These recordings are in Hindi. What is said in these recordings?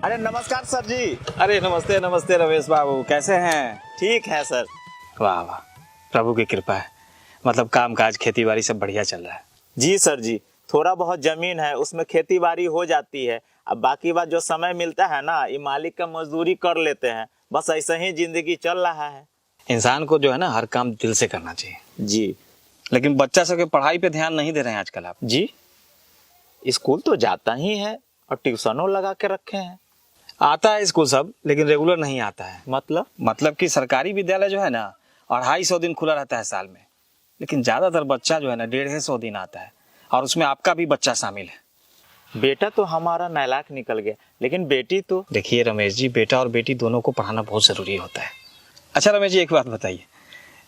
अरे नमस्कार सर जी। अरे नमस्ते नमस्ते रमेश बाबू, कैसे हैं? ठीक है सर। वाह वाह, प्रभु की कृपा है। मतलब काम काज खेती बाड़ी सब बढ़िया चल रहा है। जी सर जी, थोड़ा बहुत जमीन है उसमें खेती बाड़ी हो जाती है। अब बाकी बात जो समय मिलता है ना, ये मालिक का मजदूरी कर लेते हैं। बस ऐसे ही जिंदगी चल रहा है। इंसान को जो है ना हर काम दिल से करना चाहिए। जी। लेकिन बच्चा सबके पढ़ाई पे ध्यान नहीं दे रहे हैं आजकल आप। जी, स्कूल तो जाता ही है और ट्यूशनों लगा के रखे हैं। आता है स्कूल सब, लेकिन रेगुलर नहीं आता है। मतलब कि सरकारी विद्यालय जो है ना 250 दिन खुला रहता है साल में, लेकिन ज्यादातर बच्चा जो है ना 150 दिन आता है, और उसमें आपका भी बच्चा शामिल है। बेटा तो हमारा नालायक निकल गया, लेकिन बेटी तो। देखिए रमेश जी, बेटा और बेटी दोनों को पढ़ाना बहुत जरूरी होता है। अच्छा रमेश जी, एक बात बताइए,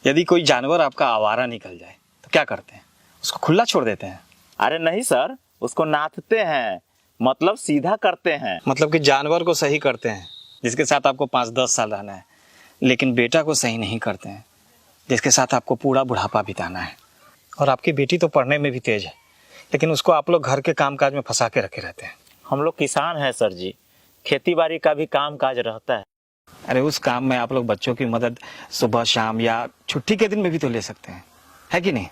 यदि कोई जानवर आपका आवारा निकल जाए तो क्या करते हैं? उसको खुला छोड़ देते हैं? अरे नहीं सर, उसको नाथते हैं, मतलब सीधा करते हैं। मतलब कि जानवर को सही करते हैं जिसके साथ आपको 5-10 साल रहना है, लेकिन बेटा को सही नहीं करते हैं जिसके साथ आपको पूरा बुढ़ापा बिताना है। और आपकी बेटी तो पढ़ने में भी तेज है, लेकिन उसको आप लोग घर के कामकाज में फंसा के रखे रहते हैं। हम लोग किसान हैं सर जी, खेती बाड़ी का भी काम काज रहता है। अरे उस काम में आप लोग बच्चों की मदद सुबह शाम या छुट्टी के दिन में भी तो ले सकते हैं, है कि नहीं?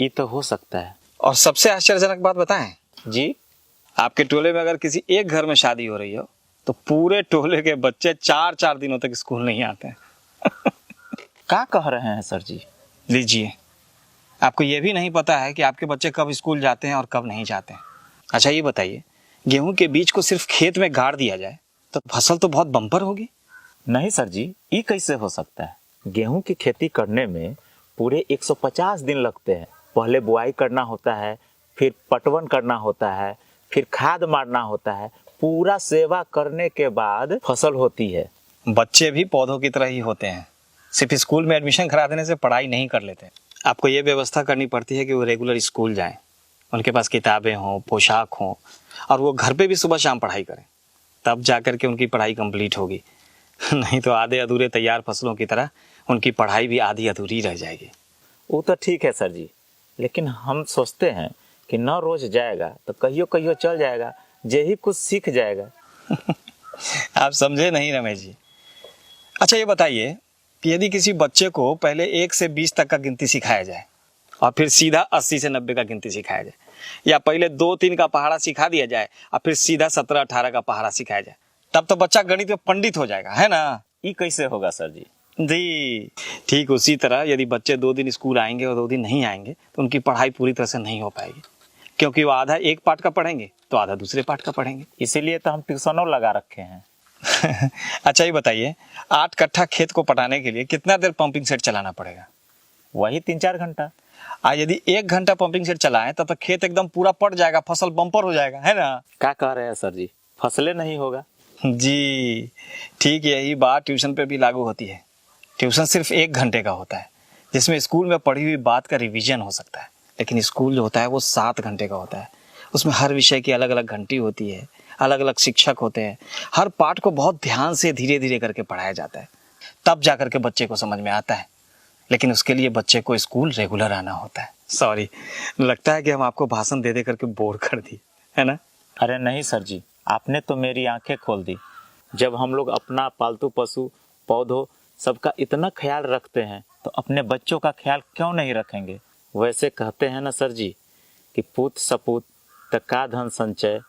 ये तो हो सकता है। और सबसे आश्चर्यजनक बात बताएं जी, आपके टोले में अगर किसी एक घर में शादी हो रही हो तो पूरे टोले के बच्चे 4-4 दिनों तक स्कूल नहीं आते हैं। क्या कह रहे हैं सर जी? लीजिए, आपको ये भी नहीं पता है कि आपके बच्चे कब स्कूल जाते हैं और कब नहीं जाते हैं। अच्छा ये बताइए, गेहूं के बीज को सिर्फ खेत में गाड़ दिया जाए तो फसल तो बहुत बम्पर होगी। नहीं सर जी, ये कैसे हो सकता है? गेहूं की खेती करने में पूरे 150 दिन लगते हैं। पहले बुआई करना होता है, फिर पटवन करना होता है, फिर खाद मारना होता है। पूरा सेवा करने के बाद फसल होती है। बच्चे भी पौधों की तरह ही होते हैं, सिर्फ स्कूल में एडमिशन करा देने से पढ़ाई नहीं कर लेते। आपको ये व्यवस्था करनी पड़ती है कि वो रेगुलर स्कूल जाएं, उनके पास किताबें हों, पोशाक हों, और वो घर पे भी सुबह शाम पढ़ाई करें, तब जाकर के उनकी पढ़ाई कंप्लीट होगी। नहीं तो आधे अधूरे तैयार फसलों की तरह उनकी पढ़ाई भी आधी अधूरी रह जाएगी। वो तो ठीक है सर जी, लेकिन हम सोचते हैं कि न रोज जाएगा तो कहियो कहियो चल जाएगा, यही कुछ सीख जाएगा। आप समझे नहीं रमेश जी। अच्छा ये बताइए कि यदि किसी बच्चे को पहले 1 से 20 तक का गिनती सिखाया जाए और फिर सीधा 80 से 90 का गिनती सिखाया जाए, या पहले 2-3 का पहाड़ा सिखा दिया जाए और फिर सीधा 17-18 का पहाड़ा सिखाया जाए, तब तो बच्चा गणित में पंडित हो जाएगा, है ना? ये कैसे होगा सर जी? जी ठीक उसी तरह यदि बच्चे 2 दिन स्कूल आएंगे और 2 दिन नहीं आएंगे तो उनकी पढ़ाई पूरी तरह से नहीं हो पाएगी, क्योंकि वो आधा एक पार्ट का पढ़ेंगे तो आधा दूसरे पार्ट का पढ़ेंगे। इसीलिए तो हम ट्यूशनों लगा रखे हैं। अच्छा ये बताइए, 8 कट्ठा खेत को पटाने के लिए कितना देर पंपिंग सेट चलाना पड़ेगा? वही 3-4 घंटा। यदि 1 घंटा पंपिंग सेट चलाएं तब तो खेत एकदम पूरा पट जाएगा, फसल बम्पर हो जाएगा, है ना? क्या कह रहे हैं सर जी? फसलें नहीं होगा। जी ठीक यही बात ट्यूशन पे भी लागू होती है। ट्यूशन सिर्फ 1 घंटे का होता है, जिसमें स्कूल में पढ़ी हुई बात का रिवीजन हो सकता है, लेकिन स्कूल जो होता है वो 7 घंटे का होता है। उसमें हर विषय की अलग अलग घंटी होती है, अलग अलग शिक्षक होते हैं, हर पाठ को बहुत ध्यान से धीरे धीरे करके पढ़ाया जाता है, तब जाकर के बच्चे को समझ में आता है। लेकिन उसके लिए बच्चे को स्कूल रेगुलर आना होता है। सॉरी, लगता है कि हम आपको भाषण दे दे करके बोर कर दी, है ना? अरे नहीं सर जी, आपने तो मेरी आंखें खोल दी। जब हम लोग अपना पालतू पशु पौधों सबका इतना ख्याल रखते हैं तो अपने बच्चों का ख्याल क्यों नहीं रखेंगे? वैसे कहते हैं ना सर जी कि पूत सपूत तका धन संचय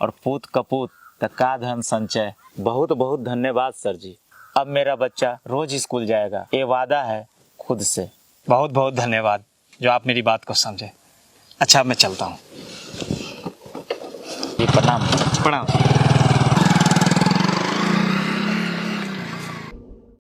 और पूत कपूत तका धन संचय। बहुत बहुत धन्यवाद सर जी। अब मेरा बच्चा रोज स्कूल जाएगा, ये वादा है खुद से। बहुत बहुत धन्यवाद जो आप मेरी बात को समझे। अच्छा मैं चलता हूँ। जी प्रणाम। प्रणाम।